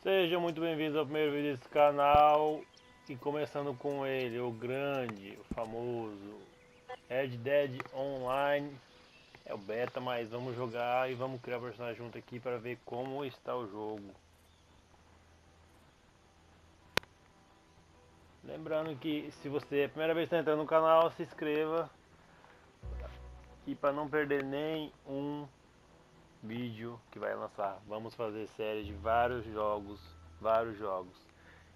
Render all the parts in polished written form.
Sejam muito bem-vindos ao primeiro vídeo desse canal. E começando com ele, o grande, o famoso Dead Online. É o beta, mas vamos jogar e vamos criar o personagem junto aqui para ver como está o jogo. Lembrando que se você é a primeira vez que está entrando no canal, se inscreva. E para não perder nenhum vídeo que vai lançar, vamos fazer série de vários jogos.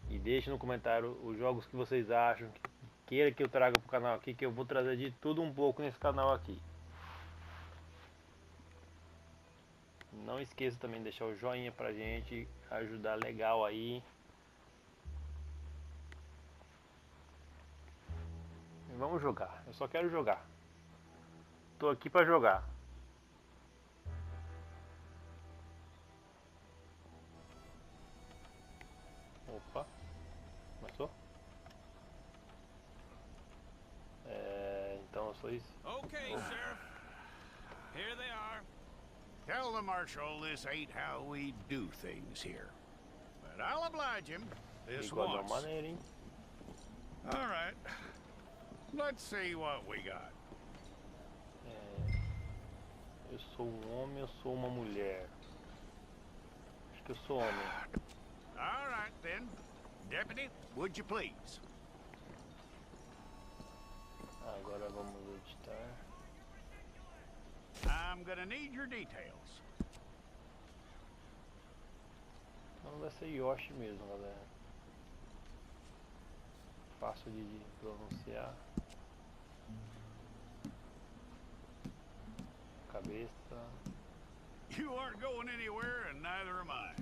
E deixe no comentário os jogos que vocês acham, que queira que eu traga pro canal aqui, que eu vou trazer de tudo um pouco nesse canal aqui. Não esqueça também de deixar o joinha pra gente ajudar legal aí. E vamos jogar, eu só quero jogar. Tô aqui pra jogar. Opa, começou? Então eu sou isso. Okay, Sheriff. Here they are. Tell the Marshal this ain't how we do things here. But I'll oblige him this once. Maneira, hein? All right. Let's see what we got. Eu sou um homem, eu sou uma mulher. Acho que eu sou homem. All right, then. Deputy, would you please? Agora vamos editar. I'm gonna need your details. Não vai ser Yoshi mesmo, galera. Fácil de pronunciar. Cabeça. You aren't going anywhere, and neither am I.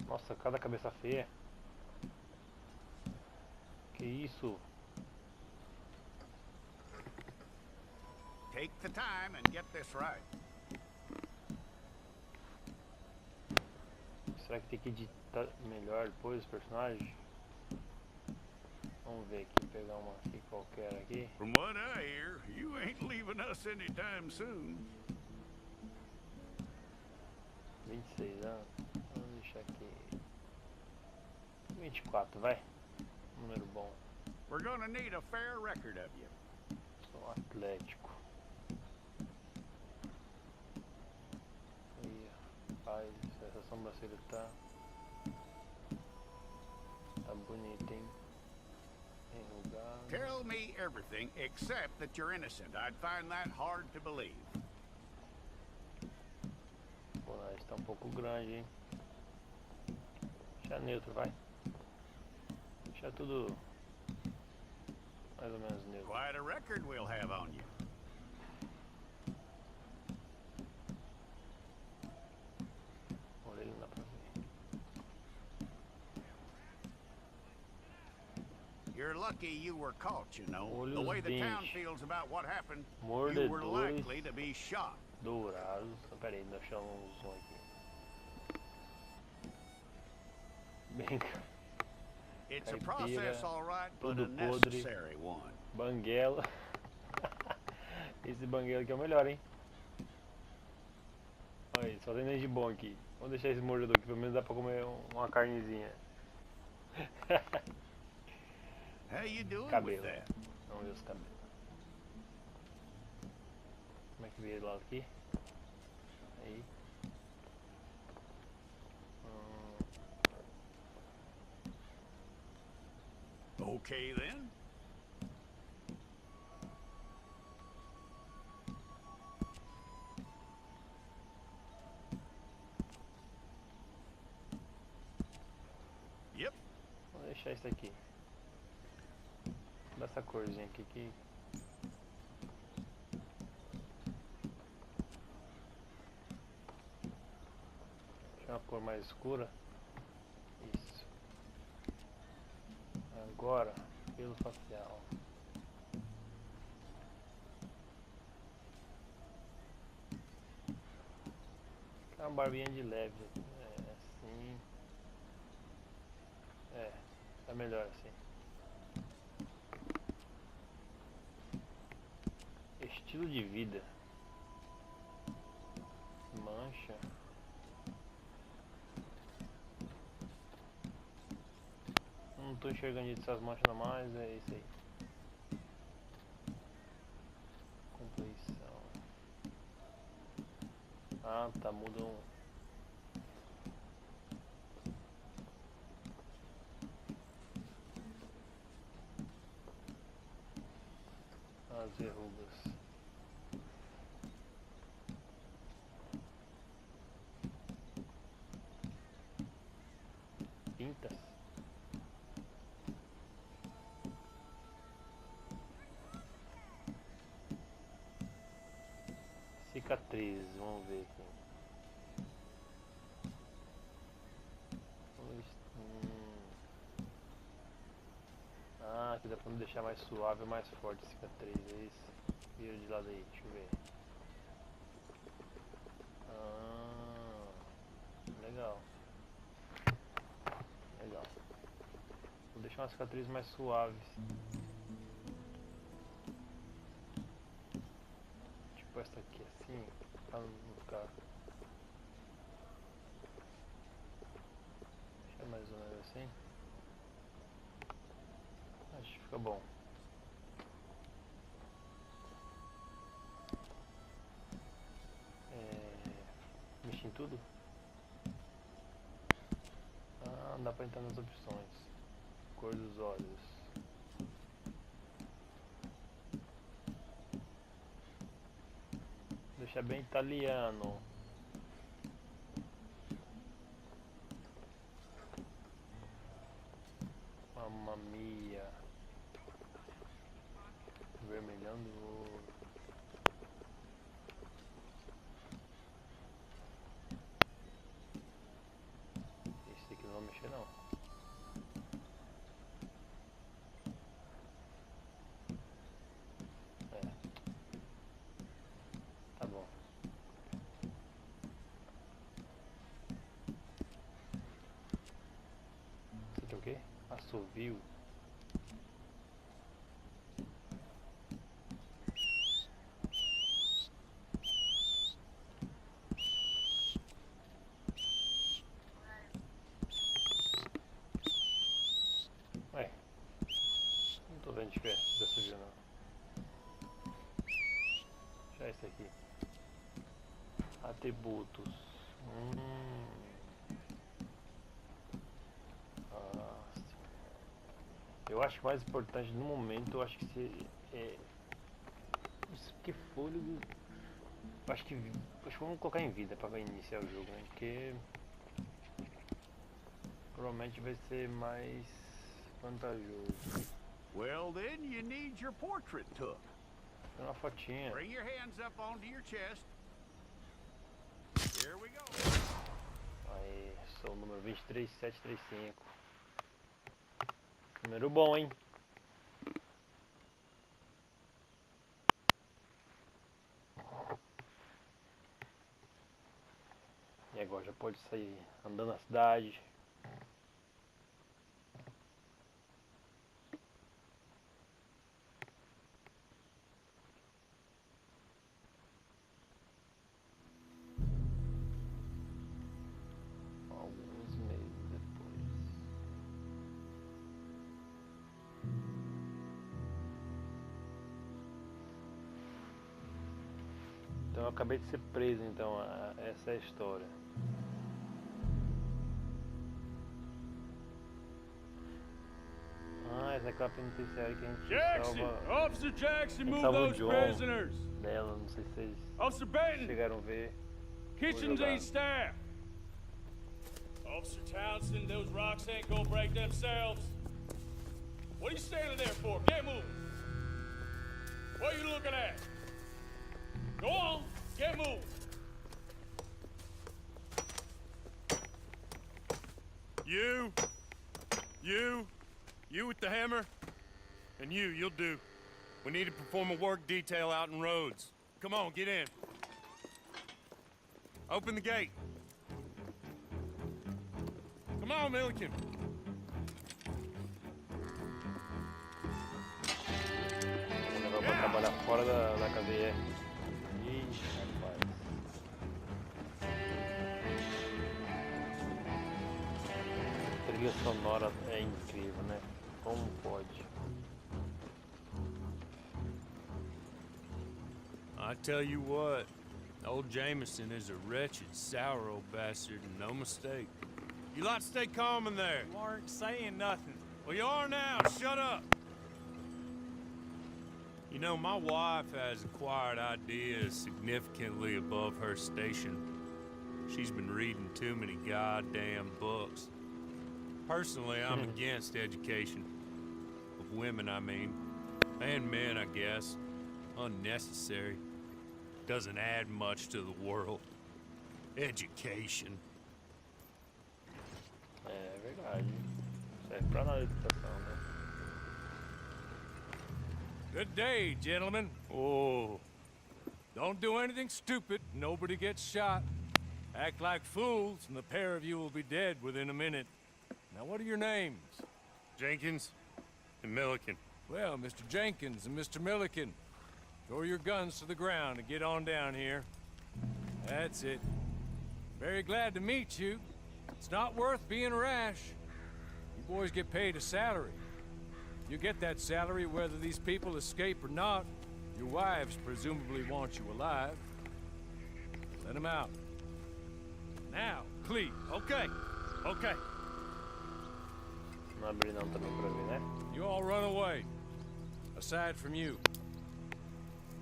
Nossa, cada cabeça feia. Que isso? Take the time and get this right. Será que tem que editar melhor depois os personagens? Vamos ver aqui, pegar uma aqui qualquer aqui. From what I hear, you ain't leaving us anytime soon. 26 anos. Vamos deixar aqui 24, vai. Número bom. We're gonna need a fair record of you. Sou atlético. Aí, rapaz, essa sobrancelha tá bonita, hein? Enrugado. Tell me everything except that you're innocent. I'd find that hard to believe. Pô, nariz tá um pouco grande, hein? Deixa neutro, vai. Deixa tudo mais ou menos neutro. Quite a record we'll have on you. Olha ele, não dá pra ver. You're lucky you were caught, you know. Olhos The way the town dentes. feels about what happened, you were Mordedores likely to be shot. dourados. Pera aí, deixa eu um zoom aqui. Bem, It's a Caipira, process, all right, but tudo a podre. necessary one. banguela. Esse banguela aqui é o melhor, hein? Olha aí, só tem dente de bom aqui. Vamos deixar esse mordedor aqui, pelo menos dá pra comer uma carnezinha. How you doing Cabelo. with that? Vamos ver os cabelos. Como é que veio do lado aqui? Aí. Okay, then. Yep. Vou deixar isso aqui. Dá essa corzinha aqui que... Deixa uma cor mais escura. Isso. Agora, pelo facial. Uma barbinha de leve. Assim. Tá melhor assim. Estilo de vida. tô enxergando essas manchas a mais, é isso aí. Compleição. Ah, tá, muda um. As verrugas. Pintas. Cicatrizes, vamos ver aqui. Ah, aqui dá pra me deixar mais suave ou mais forte a cicatriz, é isso? Vira de lado aí, deixa eu ver. Ah, legal. Legal. Vou deixar uma cicatriz mais suave. Tipo essa aqui assim, pra não ficar. Deixa mais ou menos assim. Acho que fica bom. Mexer em tudo? Ah, dá pra entrar nas opções. Cor dos olhos. Deixa bem italiano. Mamma mia. Vermelhando o olho. Esse aqui não vou mexer não. Tá bom. Isso aqui é o quê? Assovio. Ué, não tô vendo de pé de assovio não. Já esse aqui. Atributos. Ah, eu acho que o mais importante no momento, eu acho que isso que fôlego. Acho que vamos colocar em vida para iniciar o jogo, né? Porque provavelmente vai ser mais vantajoso. Well, then you need your portrait took. Tem uma fotinha. Bring your hands up onto your chest. Here we go. Aí, sou o número 23735. Número bom, hein? E agora já pode sair andando na cidade. Alguns meses depois. Então eu acabei de ser preso, então essa é a história. Ah, essa é aquela penitenciária que a gente salva. Officer Jackson, move salva o those John prisoners. dela, não sei se vocês Officer Benton, chegaram a ver. kitchens ain't staffed. Officer Townsend, those rocks ain't gonna break themselves. What are you standing there for? Get moving. What are you looking at? Go on, get moving. You with the hammer, and you'll do. We need to perform a work detail out in Rhodes. Come on, get in. Open the gate. Come on, Milliken. Vamos levar pra trabalhar fora da cadeia. Ixi, rapaz. A trilha sonora é incrível, né? Como pode? I tell you what, old Jameson is a wretched, sour old bastard, and no mistake. You lot stay calm in there. You aren't saying nothing. Well, you are now. Shut up. You know, my wife has acquired ideas significantly above her station. She's been reading too many goddamn books. Personally, I'm against education. Of women, I mean. And men, I guess. Unnecessary. Doesn't add much to the world. Education. É verdade. Serve pra nada a educação, né? Good day, gentlemen. Oh, Don't do anything stupid. Nobody gets shot. Act like fools, and the pair of you will be dead within a minute. Now, what are your names? Jenkins and Milliken. Well, Mr. Jenkins and Mr. Milliken, throw your guns to the ground and get on down here. That's it. Very glad to meet you. It's not worth being rash. You boys get paid a salary. You get that salary whether these people escape or not. Your wives presumably want you alive. Let them out. Now, please. Okay, okay. Não abri não também pra ver, né? You all run away. Aside from you.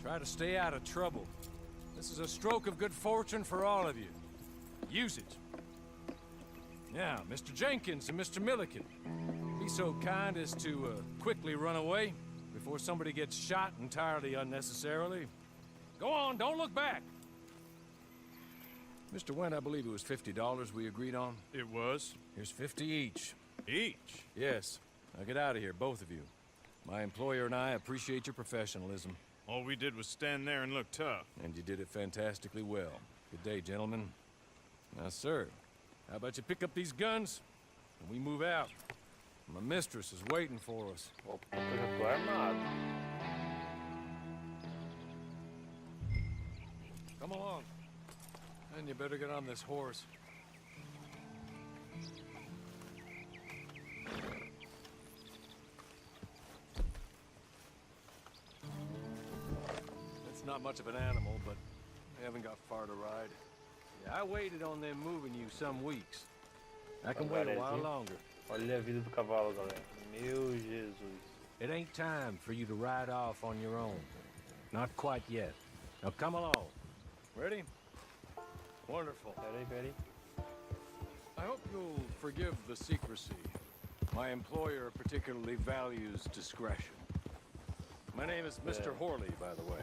Try to stay out of trouble. This is a stroke of good fortune for all of you. Use it. Now, Mr. Jenkins and Mr. Milliken, be so kind as to quickly run away before somebody gets shot entirely unnecessarily. Go on, don't look back. Mr. Wendt, I believe it was $50 we agreed on. It was. Here's 50 each. Each? Yes. Now get out of here, both of you. My employer and I appreciate your professionalism. All we did was stand there and look tough. And you did it fantastically well. Good day, gentlemen. Now, sir, how about you pick up these guns and we move out? My mistress is waiting for us. Opa, eu já tô armado. Come along. And you better get on this horse. It's not much of an animal, but we haven't got far to ride. Yeah, I waited on them moving you some weeks. I can wait a while longer. Olha a vida do cavalo, galera. Meu Jesus. It ain't time for you to ride off on your own. Not quite yet. Now come along. Ready? Wonderful. Peraí. I hope you'll forgive the secrecy. My employer particularly values discretion. My name is Mr. Horley, by the way.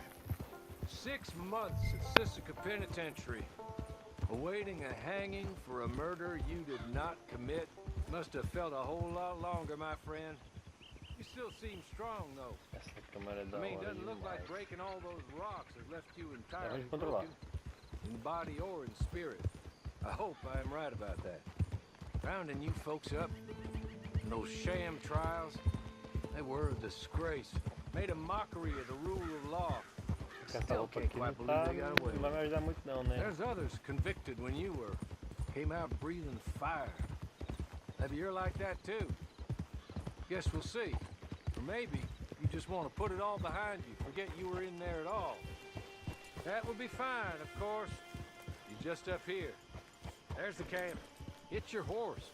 6 months at Sissica Penitentiary, awaiting a hanging for a murder you did not commit. Must have felt a whole lot longer, my friend. You still seem strong, though. Essa câmera é da I mean, hora doesn't look like demais. breaking all those rocks has left you entirely Pode controlar. broken, in body or in spirit. I hope I am right about that. Rounding you folks up, and those sham trials, they were a disgrace. Made a mockery of the rule of law. Essa Still roupa can't aqui quite não believe tá, they got away. não vai me ajudar muito não, né? There's others convicted when you were. Came out breathing fire. Maybe you're like that too. Guess we'll see. Or maybe you just want to put it all behind you, forget you were in there at all. That would be fine, of course. You're just up here. There's the camp. Hit your horse.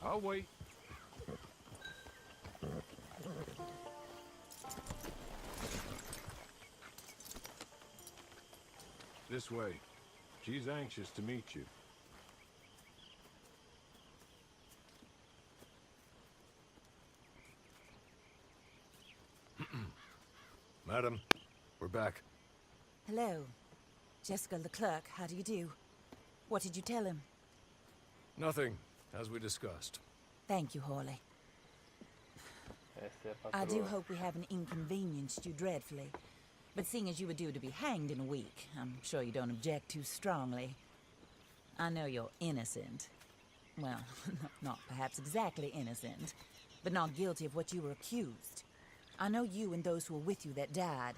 I'll wait. This way. She's anxious to meet you. Madam, we're back. Hello. Jessica Leclerc, how do you do? What did you tell him? Nothing, as we discussed. Thank you, Horley. Essa é a I do patroa. hope we haven't inconvenienced you dreadfully. But seeing as you were due to be hanged in a week, I'm sure you don't object too strongly. I know you're innocent. Well, not perhaps exactly innocent, but not guilty of what you were accused. I know you and those who were with you that died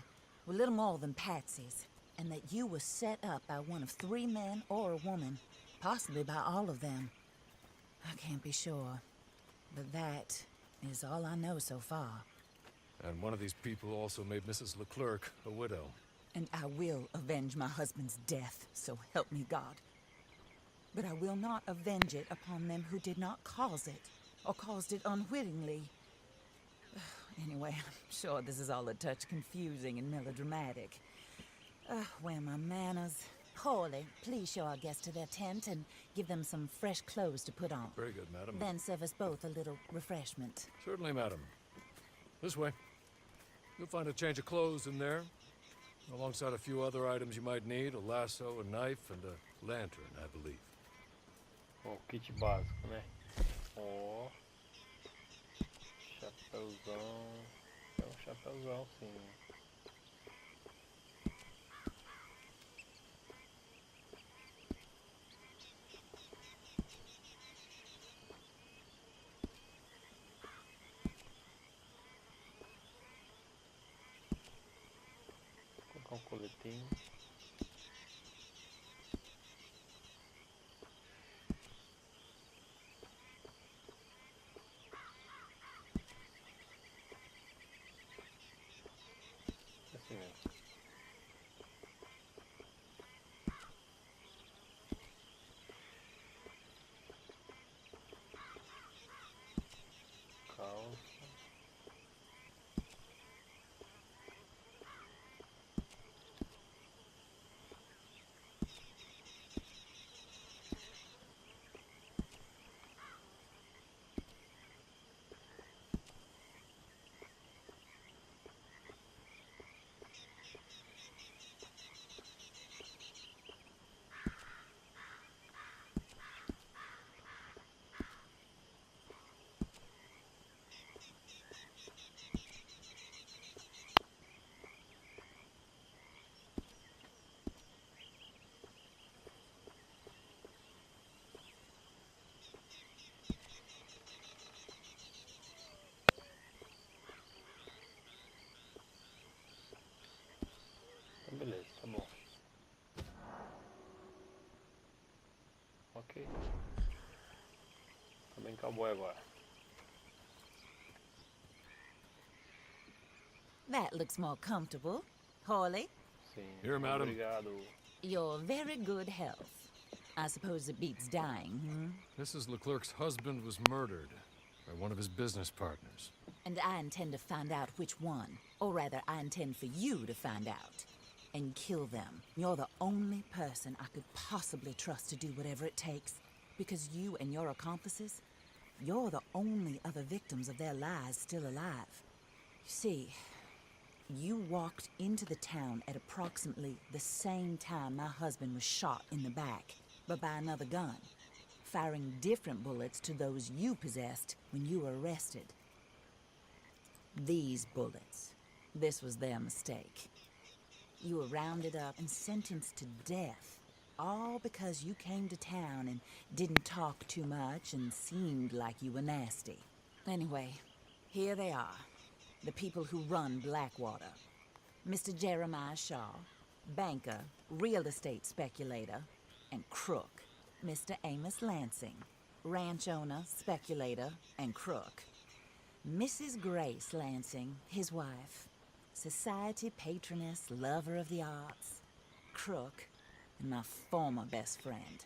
were little more than patsies, and that you were set up by one of 3 men or a woman, possibly by all of them. I can't be sure, but that is all I know so far. And one of these people also made Mrs. Leclerc a widow. And I will avenge my husband's death, so help me God. But I will not avenge it upon them who did not cause it, or caused it unwittingly. Anyway, I'm sure this is all a touch confusing and melodramatic. Where are my manners? Poorly, please show our guests to their tent and give them some fresh clothes to put on. Very good, madam. Then serve us both a little refreshment. Certainly, madam. This way. You'll find a change of clothes in there, alongside a few other items you might need, a lasso, a knife, and a lantern, I believe. Bom, kit básico, né? Ó. Chapéuzão. É um chapéuzão, sim. Vou colocar um coletinho. Assim mesmo. Calça. Beleza, tá bom. Ok. Tá bem cowboy agora. That looks more comfortable. Hawley, Sim. Here, madam. Obrigado. your very good health. I suppose it beats dying, Mrs. Leclerc's husband was murdered by one of his business partners. And I intend to find out which one. Or rather, I intend for you to find out. And kill them. You're the only person I could possibly trust to do whatever it takes. Because you and your accomplices, you're the only other victims of their lies still alive. You see, you walked into the town at approximately the same time my husband was shot in the back, but by another gun, firing different bullets to those you possessed when you were arrested. These bullets, this was their mistake. You were rounded up and sentenced to death, all because you came to town and didn't talk too much and seemed like you were nasty. Anyway, here they are, the people who run Blackwater. Mr. Jeremiah Shaw, banker, real estate speculator, and crook. Mr. Amos Lansing, ranch owner, speculator, and crook. Mrs. Grace Lansing, his wife, society patroness, lover of the arts, crook, and my former best friend.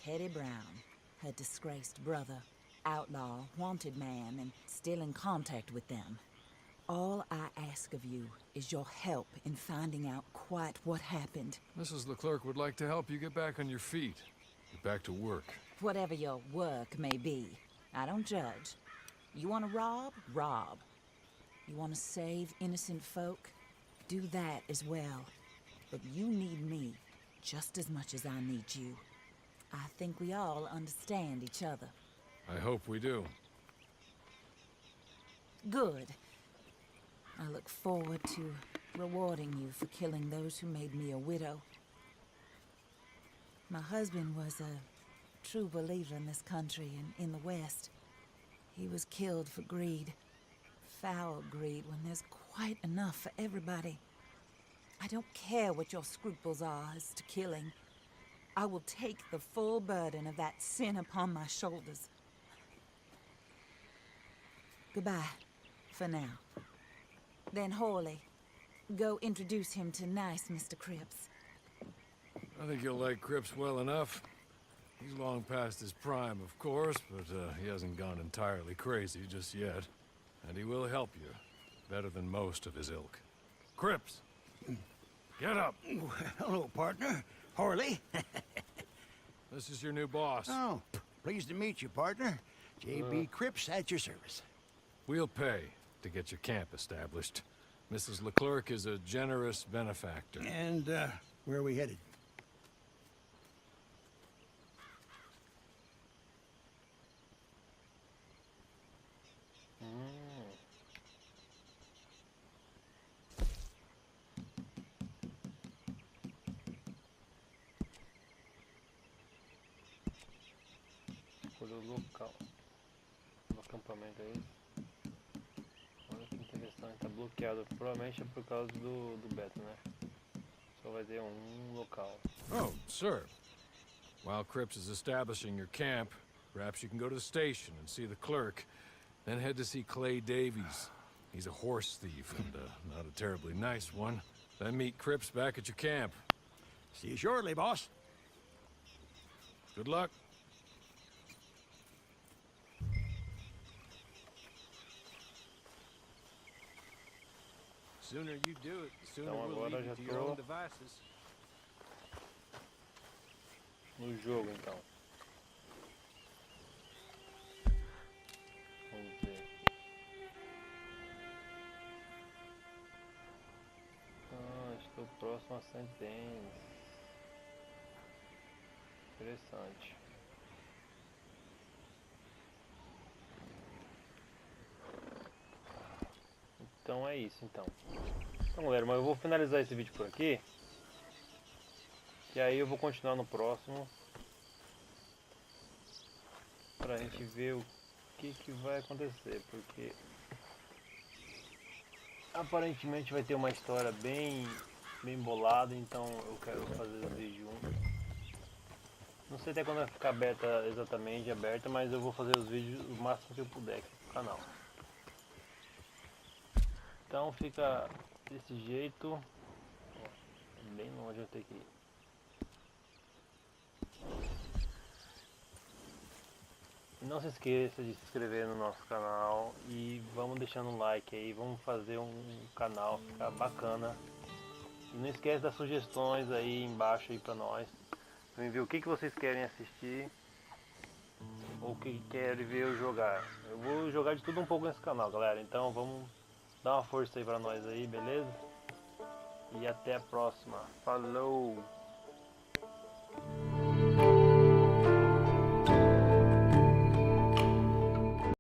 Teddy Brown, her disgraced brother, outlaw, wanted man, and still in contact with them. All I ask of you is your help in finding out quite what happened. Mrs. Leclerc would like to help you get back on your feet. Get back to work. Whatever your work may be, I don't judge. You want to rob? Rob. You want to save innocent folk? Do that as well. But you need me just as much as I need you. I think we all understand each other. I hope we do. Good. I look forward to rewarding you for killing those who made me a widow. My husband was a true believer in this country and in the West. He was killed for greed. Foul greed when there's quite enough for everybody. I don't care what your scruples are as to killing. I will take the full burden of that sin upon my shoulders. Goodbye, for now. Then, Hawley, go introduce him to nice Mr. Cripps. I think you'll like Cripps well enough. He's long past his prime, of course, but he hasn't gone entirely crazy just yet. And he will help you, better than most of his ilk. Cripps! Get up! Hello, partner. Harley. This is your new boss. Oh, pleased to meet you, partner. J.B. Cripps at your service. We'll pay to get your camp established. Mrs. Leclerc is a generous benefactor. And, where are we headed? Escolha o local do acampamento aí. Olha que interessante, tá bloqueado. Provavelmente é por causa do beta, né? Só vai ter um local. Oh, sir. While Cripps is establishing your camp, perhaps you can go to the station and see the clerk. Then head to see Clay Davies. He's a horse thief and not a terribly nice one. Then meet Cripps back at your camp. See you shortly, boss. Good luck. Sooner you do it, the sooner Então we'll agora leave já you to your own tô devices. no jogo, então. Vamos ver. Estou próximo a Sentença. Interessante. Então é isso, então. Então, galera, mas eu vou finalizar esse vídeo por aqui. E aí eu vou continuar no próximo. Pra gente ver o que vai acontecer. Porque aparentemente vai ter uma história bem bolada. Então eu quero fazer o vídeo. Não sei até quando vai ficar beta exatamente aberta. Mas eu vou fazer os vídeos o máximo que eu puder aqui no canal. Então fica desse jeito. Bem longe eu tenho que ir. Não se esqueça de se inscrever no nosso canal e vamos deixando um like aí, vamos fazer um canal ficar bacana. E não esquece das sugestões aí embaixo aí pra nós. Vem ver o que vocês querem assistir ou o que querem ver eu jogar. Eu vou jogar de tudo um pouco nesse canal, galera. Então vamos dar uma força aí pra nós aí, beleza? E até a próxima. Falou!